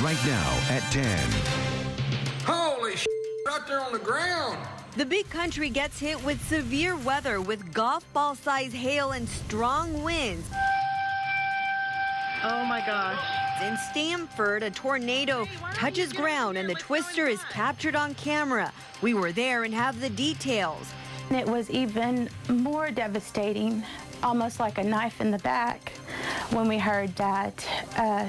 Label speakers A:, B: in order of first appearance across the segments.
A: right now at 10.
B: Holy shit, right there on the ground.
C: The big country gets hit with severe weather with golf ball size hail and strong winds.
D: Oh my gosh.
C: In Stamford, a tornado touches ground and the twister is captured on camera. We were there and have the details.
E: It was even more devastating, almost like a knife in the back, when we heard that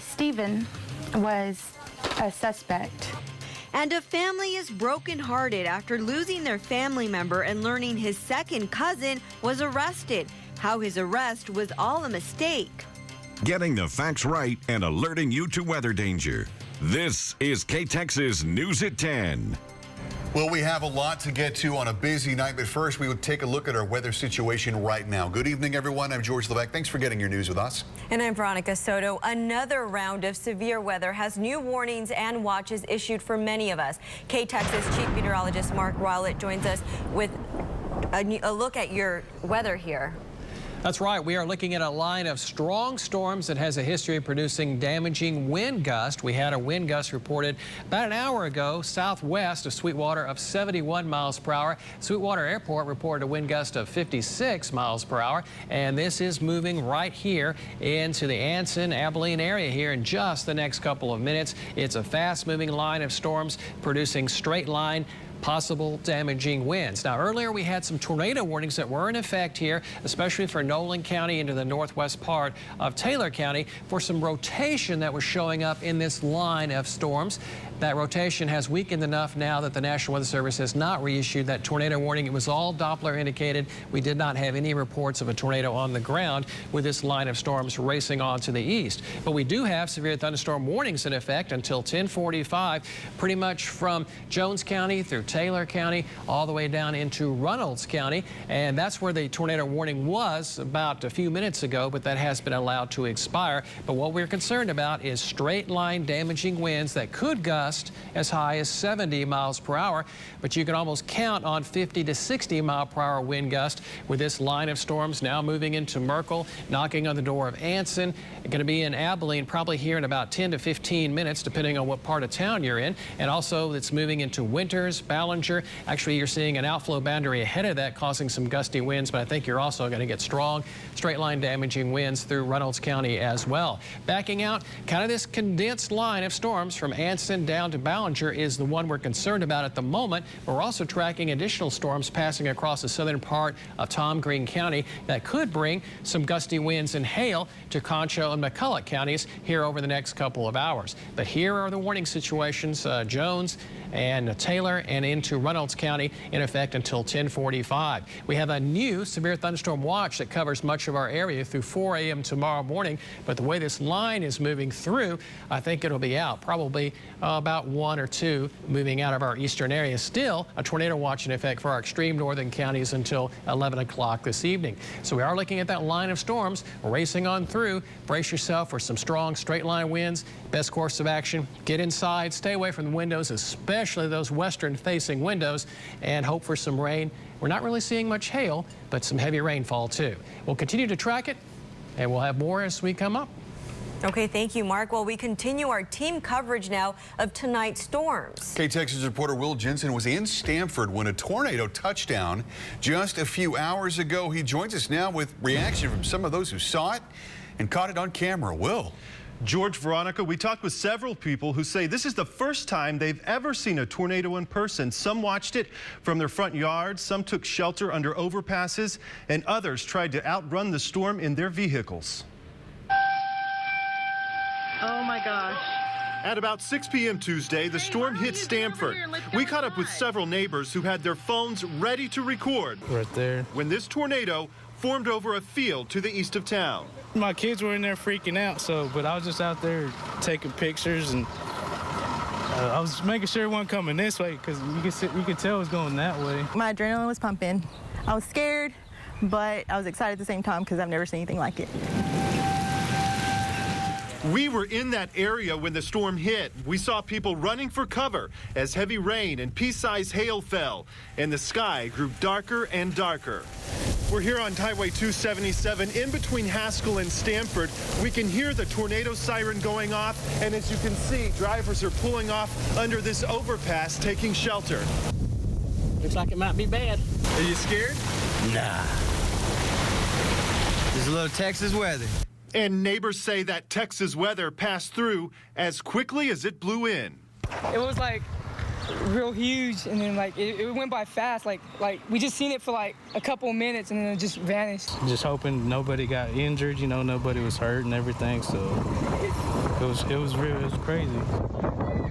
E: Stephen was a suspect.
C: And a family is brokenhearted after losing their family member and learning his second cousin was arrested. How his arrest was all a mistake.
A: Getting the facts right and alerting you to weather danger. This is KTEX's News at 10.
F: Well, we have a lot to get to on a busy night, but first we would take a look at our weather situation right now. Good evening, everyone. I'm George Levesque. Thanks for getting your news with us.
G: And I'm Veronica Soto. Another round of severe weather has new warnings and watches issued for many of us. KTEX's Chief Meteorologist Mark Rowlett joins us with a look at your weather here.
H: That's right. We are looking at a line of strong storms that has a history of producing damaging wind gusts. We had a wind gust reported about an hour ago southwest of Sweetwater of 71 miles per hour. Sweetwater Airport reported a wind gust of 56 miles per hour. And this is moving right here into the Anson, Abilene area here in just the next couple of minutes. It's a fast moving line of storms producing straight line possible damaging winds. Now, earlier we had some tornado warnings that were in effect here, especially for Nolan County into the northwest part of Taylor County for some rotation that was showing up in this line of storms. That rotation has weakened enough now that the National Weather Service has not reissued that tornado warning. It was all Doppler indicated. We did not have any reports of a tornado on the ground with this line of storms racing on to the east. But we do have severe thunderstorm warnings in effect until 10:45, pretty much from Jones County through Taylor County all the way down into Reynolds County. And that's where the tornado warning was about a few minutes ago, but that has been allowed to expire. But what we're concerned about is straight line damaging winds that could gust as high as 70 miles per hour, but you can almost count on 50 to 60 mile per hour wind gust with this line of storms now moving into Merkel, knocking on the door of Anson. Going to be in Abilene probably here in about 10 to 15 minutes, depending on what part of town you're in. And also it's moving into Winters, Ballinger. Actually, you're seeing an outflow boundary ahead of that causing some gusty winds, but I think you're also going to get strong straight line damaging winds through Reynolds County as well. Backing out, kind of this condensed line of storms from Anson down to Ballinger is the one we're concerned about at the moment. We're also tracking additional storms passing across the southern part of Tom Green County that could bring some gusty winds and hail to Concho and McCulloch counties here over the next couple of hours. But here are the warning situations, Jones and Taylor and into Reynolds County in effect until 10:45. We have a new severe thunderstorm watch that covers much of our area through 4 a.m. tomorrow morning. But the way this line is moving through, I think it'll be out probably about 1 or 2 moving out of our eastern area. Still a tornado watch in effect for our extreme northern counties until 11 o'clock this evening. So we are looking at that line of storms racing on through. Brace yourself for some strong straight line winds. Best course of action, get inside, stay away from the windows, especially those western facing windows, and hope for some rain. We're not really seeing much hail, but some heavy rainfall too. We'll continue to track it, and we'll have more as we come up.
G: Okay, thank you, Mark. Well, we continue our team coverage now of tonight's storms.
F: KTEX's reporter Will Jensen was in Stamford when a tornado touched down just a few hours ago. He joins us now with reaction from some of those who saw it and caught it on camera. Will.
I: George, Veronica, we talked with several people who say this is the first time they've ever seen a tornado in person. Some watched it from their front yards, some took shelter under overpasses, and others tried to outrun the storm in their vehicles.
D: Oh my gosh.
I: At about 6 p.m. Tuesday, the storm hit Stamford. We caught up with several neighbors who had their phones ready to record.
J: Right there.
I: When this tornado formed over a field to the east of town.
J: My kids were in there freaking out, but I was just out there taking pictures, and I was making sure it wasn't coming this way because you could tell it was going that way.
K: My adrenaline was pumping. I was scared, but I was excited at the same time because I've never seen anything like it.
I: We were in that area when the storm hit. We saw people running for cover as heavy rain and pea-sized hail fell, and the sky grew darker and darker. We're here on Highway 277 in between Haskell and Stamford. We can hear the tornado siren going off, and as you can see, drivers are pulling off under this overpass, taking shelter.
D: Looks like it might be bad.
I: Are you scared?
D: Nah. Just a little Texas weather.
I: And neighbors say that Texas weather passed through as quickly as it blew in.
L: It was like real huge, and then like it went by fast. Like we just seen it for like a couple of minutes, and then it just vanished.
J: Just hoping nobody got injured, nobody was hurt and everything. So it was crazy.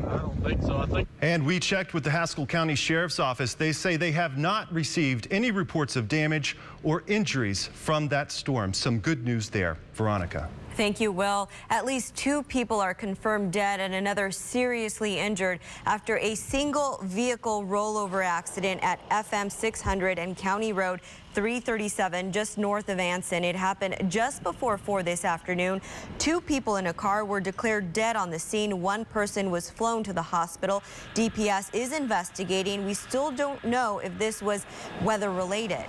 I: I don't think so. And we checked with the Haskell County Sheriff's Office. They say they have not received any reports of damage or injuries from that storm. Some good news there. Veronica.
G: Thank you, Will. At least 2 people are confirmed dead and another seriously injured after a single vehicle rollover accident at FM 600 and County Road 337 just north of Anson. It happened just before 4 this afternoon. 2 people in a car were declared dead on the scene. 1 person was flown to the hospital. DPS is investigating. We still don't know if this was weather related.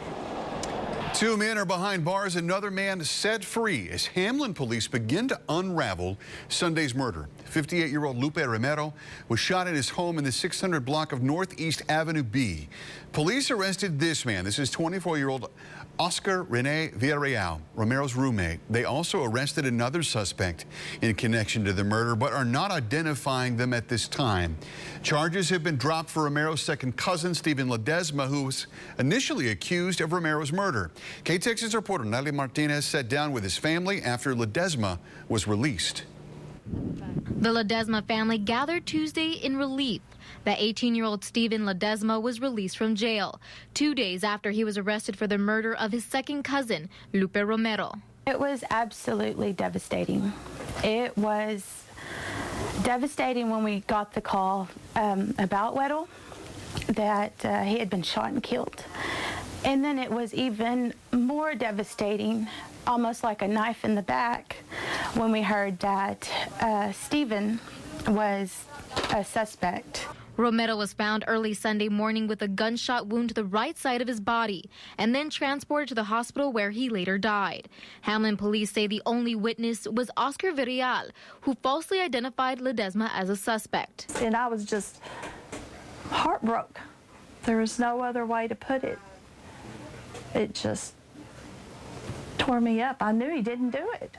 F: 2 men are behind bars, another man set free as Hamlin police begin to unravel Sunday's murder. 58-year-old Lupe Romero was shot at his home in the 600 block of Northeast Avenue B. Police arrested this man. This is 24-year-old Oscar Rene Villarreal, Romero's roommate. They also arrested another suspect in connection to the murder, but are not identifying them at this time. Charges have been dropped for Romero's second cousin, Steven Ledesma, who was initially accused of Romero's murder. KTX's reporter Natalie Martinez sat down with his family after Ledesma was released.
M: The Ledesma family gathered Tuesday in relief that 18-year-old Steven Ledesma was released from jail 2 days after he was arrested for the murder of his second cousin, Lupe Romero.
E: It was absolutely devastating. It was devastating when we got the call about Weddle, that he had been shot and killed. And then it was even more devastating, almost like a knife in the back, when we heard that Steven was a suspect.
M: Romero was found early Sunday morning with a gunshot wound to the right side of his body and then transported to the hospital where he later died. Hamlin police say the only witness was Oscar Villarreal, who falsely identified Ledesma as a suspect.
N: And I was just heartbroken. There was no other way to put it. It just tore me up. I knew he didn't do it.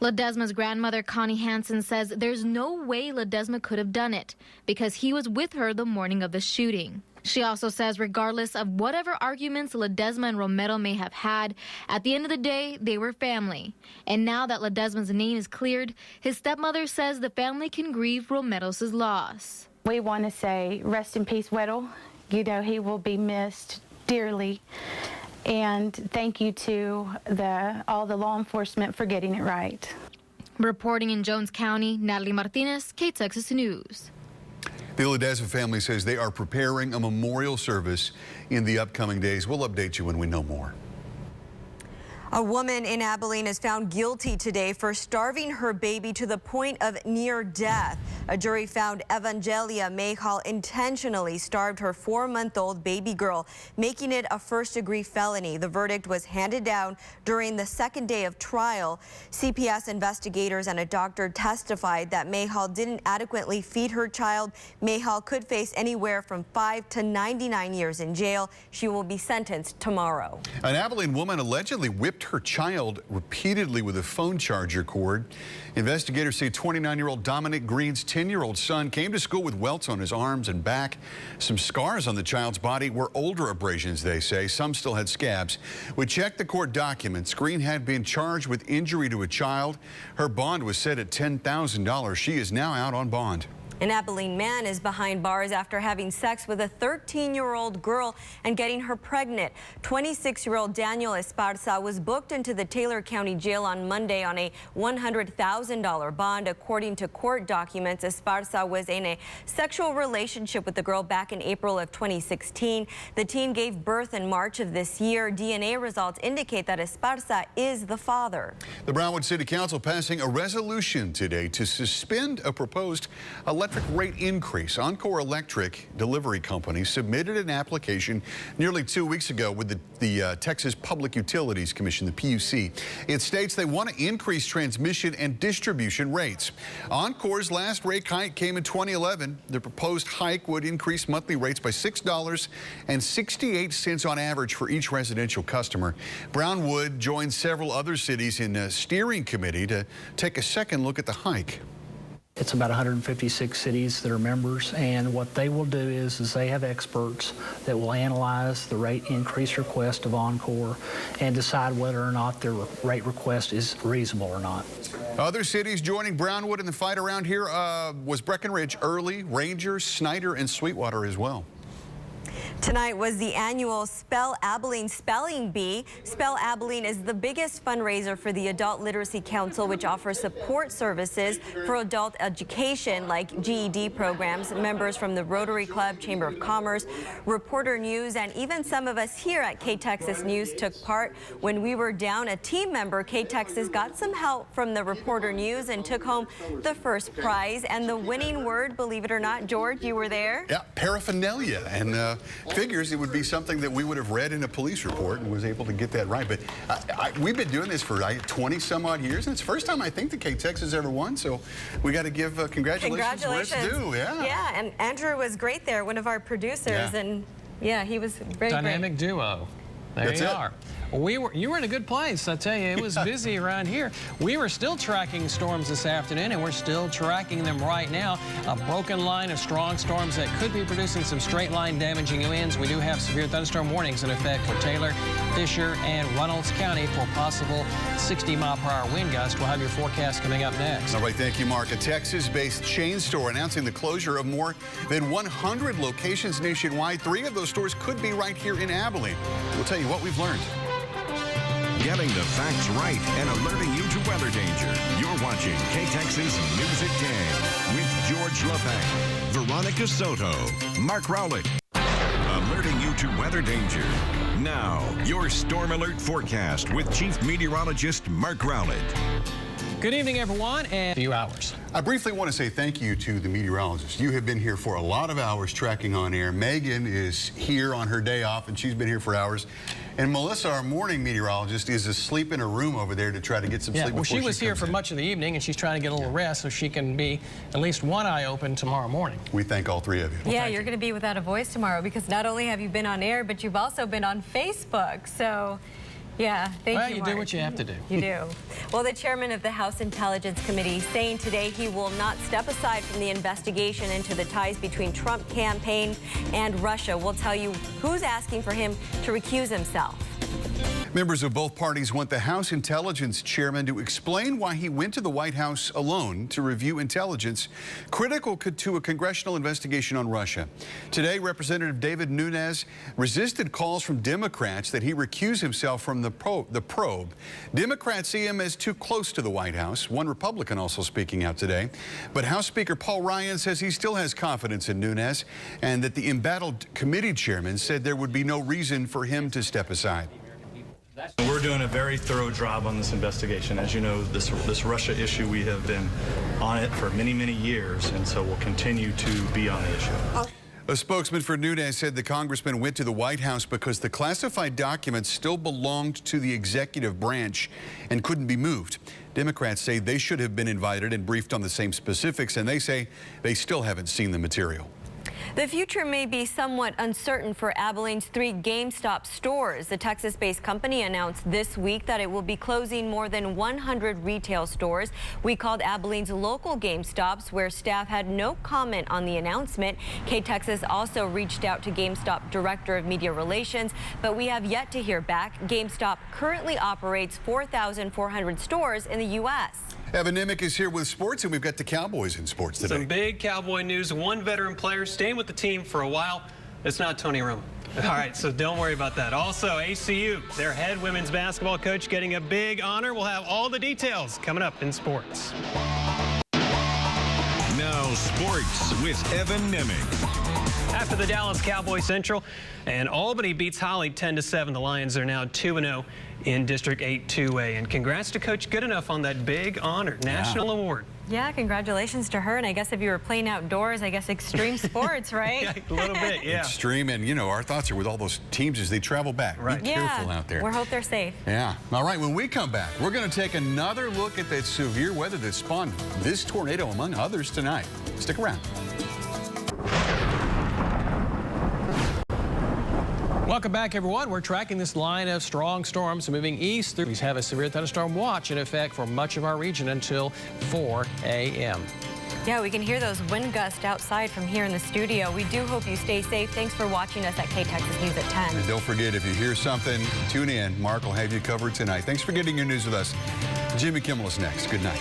M: Ledesma's grandmother, Connie Hansen, says there's no way Ledesma could have done it because he was with her the morning of the shooting. She also says regardless of whatever arguments Ledesma and Romero may have had, at the end of the day, they were family. And now that Ledesma's name is cleared, his stepmother says the family can grieve Romero's loss.
E: We want to say rest in peace, Weddle. He will be missed dearly. And thank you to all the law enforcement for getting it right.
M: Reporting in Jones County, Natalie Martinez, KTXS News.
F: The Ledesma family says they are preparing a memorial service in the upcoming days. We'll update you when we know more.
G: A woman in Abilene is found guilty today for starving her baby to the point of near death. A jury found Evangelia Mayhall intentionally starved her 4-month-old baby girl, making it a first-degree felony. The verdict was handed down during the second day of trial. CPS investigators and a doctor testified that Mayhall didn't adequately feed her child. Mayhall could face anywhere from 5 to 99 years in jail. She will be sentenced tomorrow.
F: An Abilene woman allegedly whipped her child repeatedly with a phone charger cord. Investigators say 29-year-old Dominic Green's 10-year-old son came to school with welts on his arms and back. Some scars on the child's body were older abrasions, they say. Some still had scabs. We checked the court documents. Green had been charged with injury to a child. Her bond was set at $10,000. She is now out on bond.
G: An Abilene man is behind bars after having sex with a 13-year-old girl and getting her pregnant. 26-year-old Daniel Esparza was booked into the Taylor County Jail on Monday on a $100,000 bond. According to court documents, Esparza was in a sexual relationship with the girl back in April of 2016. The teen gave birth in March of this year. DNA results indicate that Esparza is the father.
F: The Brownwood City Council passing a resolution today to suspend a proposed electric electric rate increase. Encore Electric Delivery Company submitted an application nearly 2 weeks ago with the Texas Public Utilities Commission, the PUC. It states they want to increase transmission and distribution rates. Encore's last rate hike came in 2011. The proposed hike would increase monthly rates by $6.68 on average for each residential customer. Brownwood joined several other cities in a steering committee to take a second look at the hike.
O: It's about 156 cities that are members, and what they will do is they have experts that will analyze the rate increase request of Encore and decide whether or not their rate request is reasonable or not.
F: Other cities joining Brownwood in the fight around here was Breckenridge, Early, Ranger, Snyder, and Sweetwater as well.
G: Tonight was the annual Spell Abilene Spelling Bee. Spell Abilene is the biggest fundraiser for the Adult Literacy Council, which offers support services for adult education like GED programs. Members from the Rotary Club, Chamber of Commerce, Reporter News, and even some of us here at K-Texas News took part. When we were down, a team member, K-Texas, got some help from the Reporter News and took home the first prize. And the winning word, believe it or not, George, you were there?
F: Yeah, paraphernalia. And figures it would be something that we would have read in a police report and was able to get that right. But we've been doing this for 20 some odd years, and it's the first time I think the K-Texas ever won, so we got to give congratulations where it's due.
G: Yeah, and Andrew was great there, one of our producers, and yeah, he was very
H: Dynamic duo. There you are. You were in a good place, I tell you. It was busy around here. We were still tracking storms this afternoon, and we're still tracking them right now. A broken line of strong storms that could be producing some straight-line damaging winds. We do have severe thunderstorm warnings in effect for Taylor, Fisher, and Reynolds County for possible 60-mile-per-hour wind gusts. We'll have your forecast coming up next.
F: All right, thank you, Mark. A Texas-based chain store announcing the closure of more than 100 locations nationwide. 3 of those stores could be right here in Abilene. We'll tell you what we've learned.
A: Getting the facts right and alerting you to weather danger. You're watching K-Texas News at 10 with George LeFang, Veronica Soto, Mark Rowlett. Alerting you to weather danger. Now, your Storm Alert forecast with Chief Meteorologist Mark Rowlett.
H: Good evening, everyone, and a few hours.
F: I briefly want to say thank you to the meteorologist. You have been here for a lot of hours tracking on air. Megan is here on her day off, and she's been here for hours. And Melissa, our morning meteorologist, is asleep in her room over there to try to get some sleep.
H: Well, she was here for much of the evening, and she's trying to get a little rest so she can be at least one eye open tomorrow morning.
F: We thank all 3 of you.
G: Yeah, you're going to be without a voice tomorrow because not only have you been on air, but you've also been on Facebook. So, yeah, thank you,
H: Well, you do what you have to do.
G: You do. Well, the chairman of the House Intelligence Committee saying today he will not step aside from the investigation into the ties between Trump campaign and Russia. We'll tell you who's asking for him to recuse himself.
F: Members of both parties want the House Intelligence Chairman to explain why he went to the White House alone to review intelligence critical to a congressional investigation on Russia. Today, Representative David Nunes resisted calls from Democrats that he recuse himself from the probe. Democrats see him as too close to the White House. One Republican also speaking out today. But House Speaker Paul Ryan says he still has confidence in Nunes and that the embattled committee chairman said there would be no reason for him to step aside.
P: We're doing a very thorough job on this investigation. As you know, this Russia issue, we have been on it for many, many years, and so we'll continue to be on the issue.
F: A spokesman for Nunes said the congressman went to the White House because the classified documents still belonged to the executive branch and couldn't be moved. Democrats say they should have been invited and briefed on the same specifics, and they say they still haven't seen the material.
G: The future may be somewhat uncertain for Abilene's 3 GameStop stores. The Texas-based company announced this week that it will be closing more than 100 retail stores. We called Abilene's local GameStops, where staff had no comment on the announcement. K-Texas also reached out to GameStop Director of Media Relations, but we have yet to hear back. GameStop currently operates 4,400 stores in the U.S.
F: Evan Nimick is here with sports, and we've got the Cowboys in sports today.
Q: Some big Cowboy news. One veteran player staying with the team for a while. It's not Tony Romo. All right, so don't worry about that. Also, ACU, their head women's basketball coach getting a big honor. We'll have all the details coming up in sports.
A: Now sports with Evan Nimick.
Q: After the Dallas Cowboys Central and Albany beats Holly 10-7, the Lions are now 2-0 in District 8 2A. And congrats to Coach Goodenough on that big honor, national award.
G: Yeah, congratulations to her. And I guess if you were playing outdoors, I guess extreme sports, right?
Q: Yeah, a little bit, yeah.
F: Extreme, and you know, our thoughts are with all those teams as they travel back.
Q: Right.
F: Be careful out there.
G: We hope they're safe.
F: Yeah. All right, when we come back, we're going to take another look at that severe weather that spawned this tornado, among others, tonight. Stick around.
H: Welcome back, everyone. We're tracking this line of strong storms moving east. We have a severe thunderstorm watch in effect for much of our region until 4 a.m.
G: Yeah, we can hear those wind gusts outside from here in the studio. We do hope you stay safe. Thanks for watching us at K-Texas News at 10.
F: And don't forget, if you hear something, tune in. Mark will have you covered tonight. Thanks for getting your news with us. Jimmy Kimmel is next. Good night.